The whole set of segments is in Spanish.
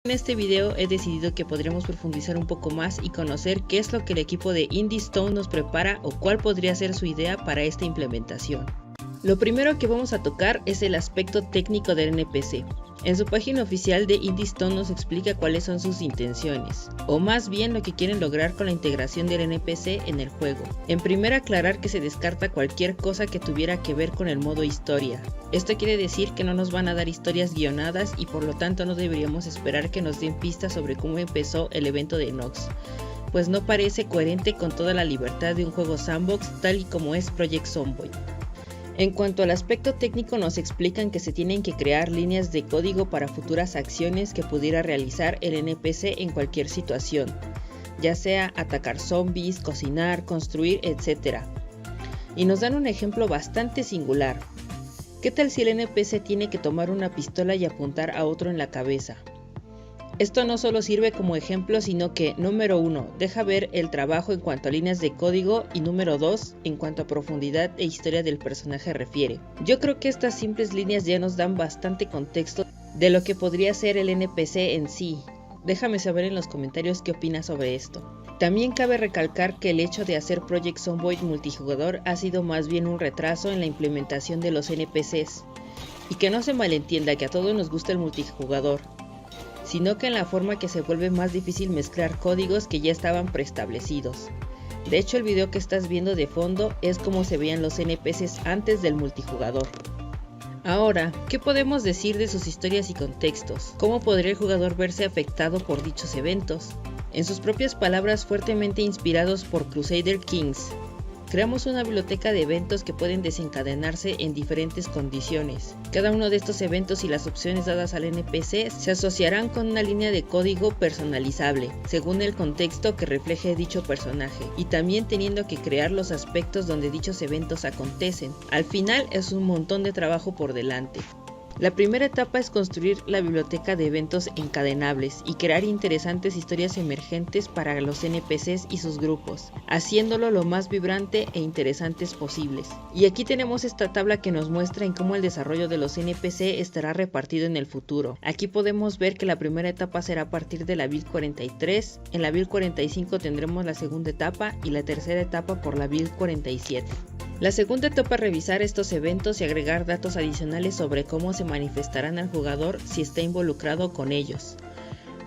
En este video he decidido que podremos profundizar un poco más y conocer qué es lo que el equipo de Indie Stone nos prepara o cuál podría ser su idea para esta implementación. Lo primero que vamos a tocar es el aspecto técnico del NPC. En su página oficial de Indie Stone nos explica cuáles son sus intenciones, o más bien lo que quieren lograr con la integración del NPC en el juego. En primer, aclarar que se descarta cualquier cosa que tuviera que ver con el modo historia. Esto quiere decir que no nos van a dar historias guionadas y por lo tanto no deberíamos esperar que nos den pistas sobre cómo empezó el evento de Nox, pues no parece coherente con toda la libertad de un juego sandbox tal y como es Project Zomboid. En cuanto al aspecto técnico, nos explican que se tienen que crear líneas de código para futuras acciones que pudiera realizar el NPC en cualquier situación, ya sea atacar zombies, cocinar, construir, etc. Y nos dan un ejemplo bastante singular. ¿Qué tal si el NPC tiene que tomar una pistola y apuntar a otro en la cabeza? Esto no solo sirve como ejemplo, sino que, número 1, deja ver el trabajo en cuanto a líneas de código y número 2, en cuanto a profundidad e historia del personaje refiere. Yo creo que estas simples líneas ya nos dan bastante contexto de lo que podría ser el NPC en sí. Déjame saber en los comentarios qué opinas sobre esto. También cabe recalcar que el hecho de hacer Project Zomboid multijugador ha sido más bien un retraso en la implementación de los NPCs. Y que no se malentienda que a todos nos gusta el multijugador, sino que en la forma que se vuelve más difícil mezclar códigos que ya estaban preestablecidos. De hecho, el video que estás viendo de fondo es como se veían los NPCs antes del multijugador. Ahora, ¿qué podemos decir de sus historias y contextos? ¿Cómo podría el jugador verse afectado por dichos eventos? En sus propias palabras, fuertemente inspirados por Crusader Kings, creamos una biblioteca de eventos que pueden desencadenarse en diferentes condiciones. Cada uno de estos eventos y las opciones dadas al NPC se asociarán con una línea de código personalizable, según el contexto que refleje dicho personaje, y también teniendo que crear los aspectos donde dichos eventos acontecen. Al final es un montón de trabajo por delante. La primera etapa es construir la biblioteca de eventos encadenables y crear interesantes historias emergentes para los NPCs y sus grupos, haciéndolo lo más vibrante e interesantes posibles. Y aquí tenemos esta tabla que nos muestra en cómo el desarrollo de los NPC estará repartido en el futuro. Aquí podemos ver que la primera etapa será a partir de la build 43, en la build 45 tendremos la segunda etapa y la tercera etapa por la build 47. La segunda etapa es revisar estos eventos y agregar datos adicionales sobre cómo se manifestarán al jugador si está involucrado con ellos,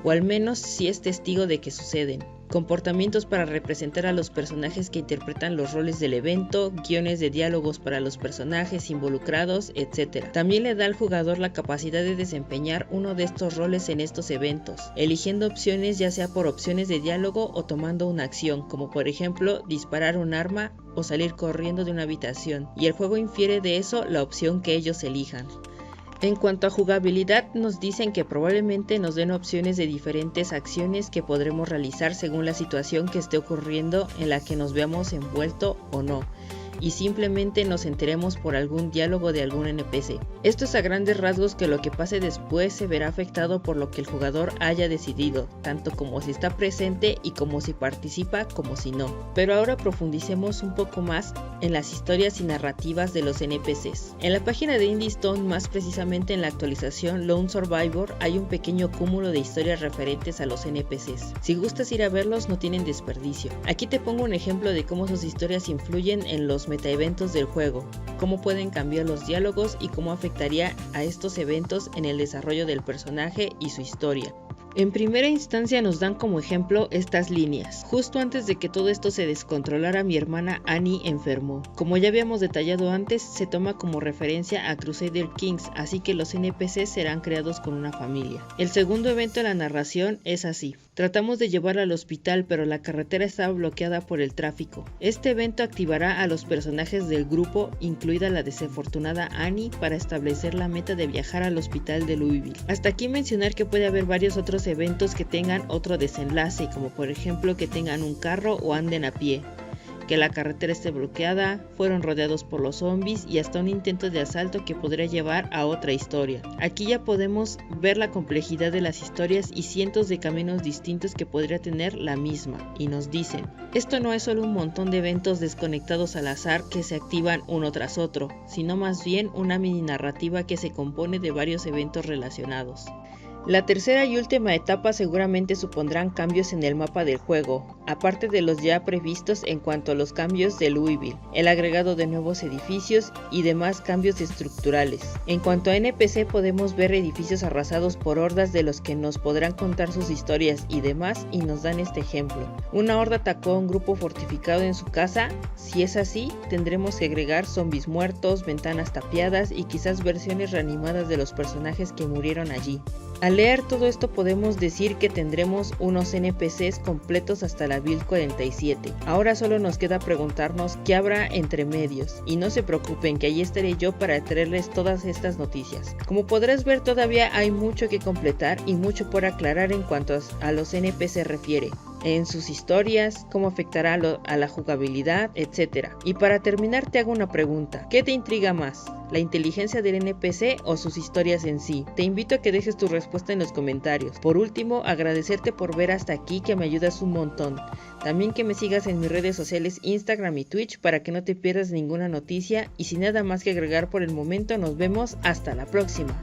o al menos si es testigo de que suceden. Comportamientos para representar a los personajes que interpretan los roles del evento, guiones de diálogos para los personajes involucrados, etc. También le da al jugador la capacidad de desempeñar uno de estos roles en estos eventos, eligiendo opciones ya sea por opciones de diálogo o tomando una acción, como por ejemplo disparar un arma o salir corriendo de una habitación, y el juego infiere de eso la opción que ellos elijan. En cuanto a jugabilidad, nos dicen que probablemente nos den opciones de diferentes acciones que podremos realizar según la situación que esté ocurriendo en la que nos veamos envuelto o no, y simplemente nos enteremos por algún diálogo de algún NPC. Esto es a grandes rasgos que lo que pase después se verá afectado por lo que el jugador haya decidido, tanto como si está presente y como si participa como si no. Pero ahora profundicemos un poco más en las historias y narrativas de los NPCs. En la página de Indie Stone, más precisamente en la actualización Lone Survivor, hay un pequeño cúmulo de historias referentes a los NPCs. Si gustas ir a verlos, no tienen desperdicio. Aquí te pongo un ejemplo de cómo sus historias influyen en los metaeventos del juego, cómo pueden cambiar los diálogos y cómo afectaría a estos eventos en el desarrollo del personaje y su historia. En primera instancia nos dan como ejemplo estas líneas. Justo antes de que todo esto se descontrolara, mi hermana Annie enfermó. Como ya habíamos detallado antes, se toma como referencia a Crusader Kings, así que los NPCs serán creados con una familia. El segundo evento de la narración es así. Tratamos de llevarla al hospital, pero la carretera estaba bloqueada por el tráfico. Este evento activará a los personajes del grupo, incluida la desafortunada Annie, para establecer la meta de viajar al hospital de Louisville. Hasta aquí mencionar que puede haber varios otros eventos que tengan otro desenlace, como por ejemplo que tengan un carro o anden a pie, que la carretera esté bloqueada, fueron rodeados por los zombies y hasta un intento de asalto que podría llevar a otra historia. Aquí ya podemos ver la complejidad de las historias y cientos de caminos distintos que podría tener la misma, y nos dicen, esto no es solo un montón de eventos desconectados al azar que se activan uno tras otro, sino más bien una mini narrativa que se compone de varios eventos relacionados. La tercera y última etapa seguramente supondrán cambios en el mapa del juego, aparte de los ya previstos en cuanto a los cambios de Louisville, el agregado de nuevos edificios y demás cambios estructurales. En cuanto a NPC podemos ver edificios arrasados por hordas de los que nos podrán contar sus historias y demás, y nos dan este ejemplo. Una horda atacó a un grupo fortificado en su casa. Si es así, tendremos que agregar zombies muertos, ventanas tapiadas y quizás versiones reanimadas de los personajes que murieron allí. Al leer todo esto podemos decir que tendremos unos NPCs completos hasta la build 47. Ahora solo nos queda preguntarnos qué habrá entre medios, y no se preocupen que allí estaré yo para traerles todas estas noticias. Como podrás ver, todavía hay mucho que completar y mucho por aclarar en cuanto a los NPC se refiere, en sus historias, cómo afectará a la jugabilidad, etc. Y para terminar te hago una pregunta: ¿qué te intriga más? ¿La inteligencia del NPC o sus historias en sí? Te invito a que dejes tu respuesta en los comentarios. Por último, agradecerte por ver hasta aquí, que me ayudas un montón. También que me sigas en mis redes sociales Instagram y Twitch para que no te pierdas ninguna noticia, y sin nada más que agregar por el momento, nos vemos hasta la próxima.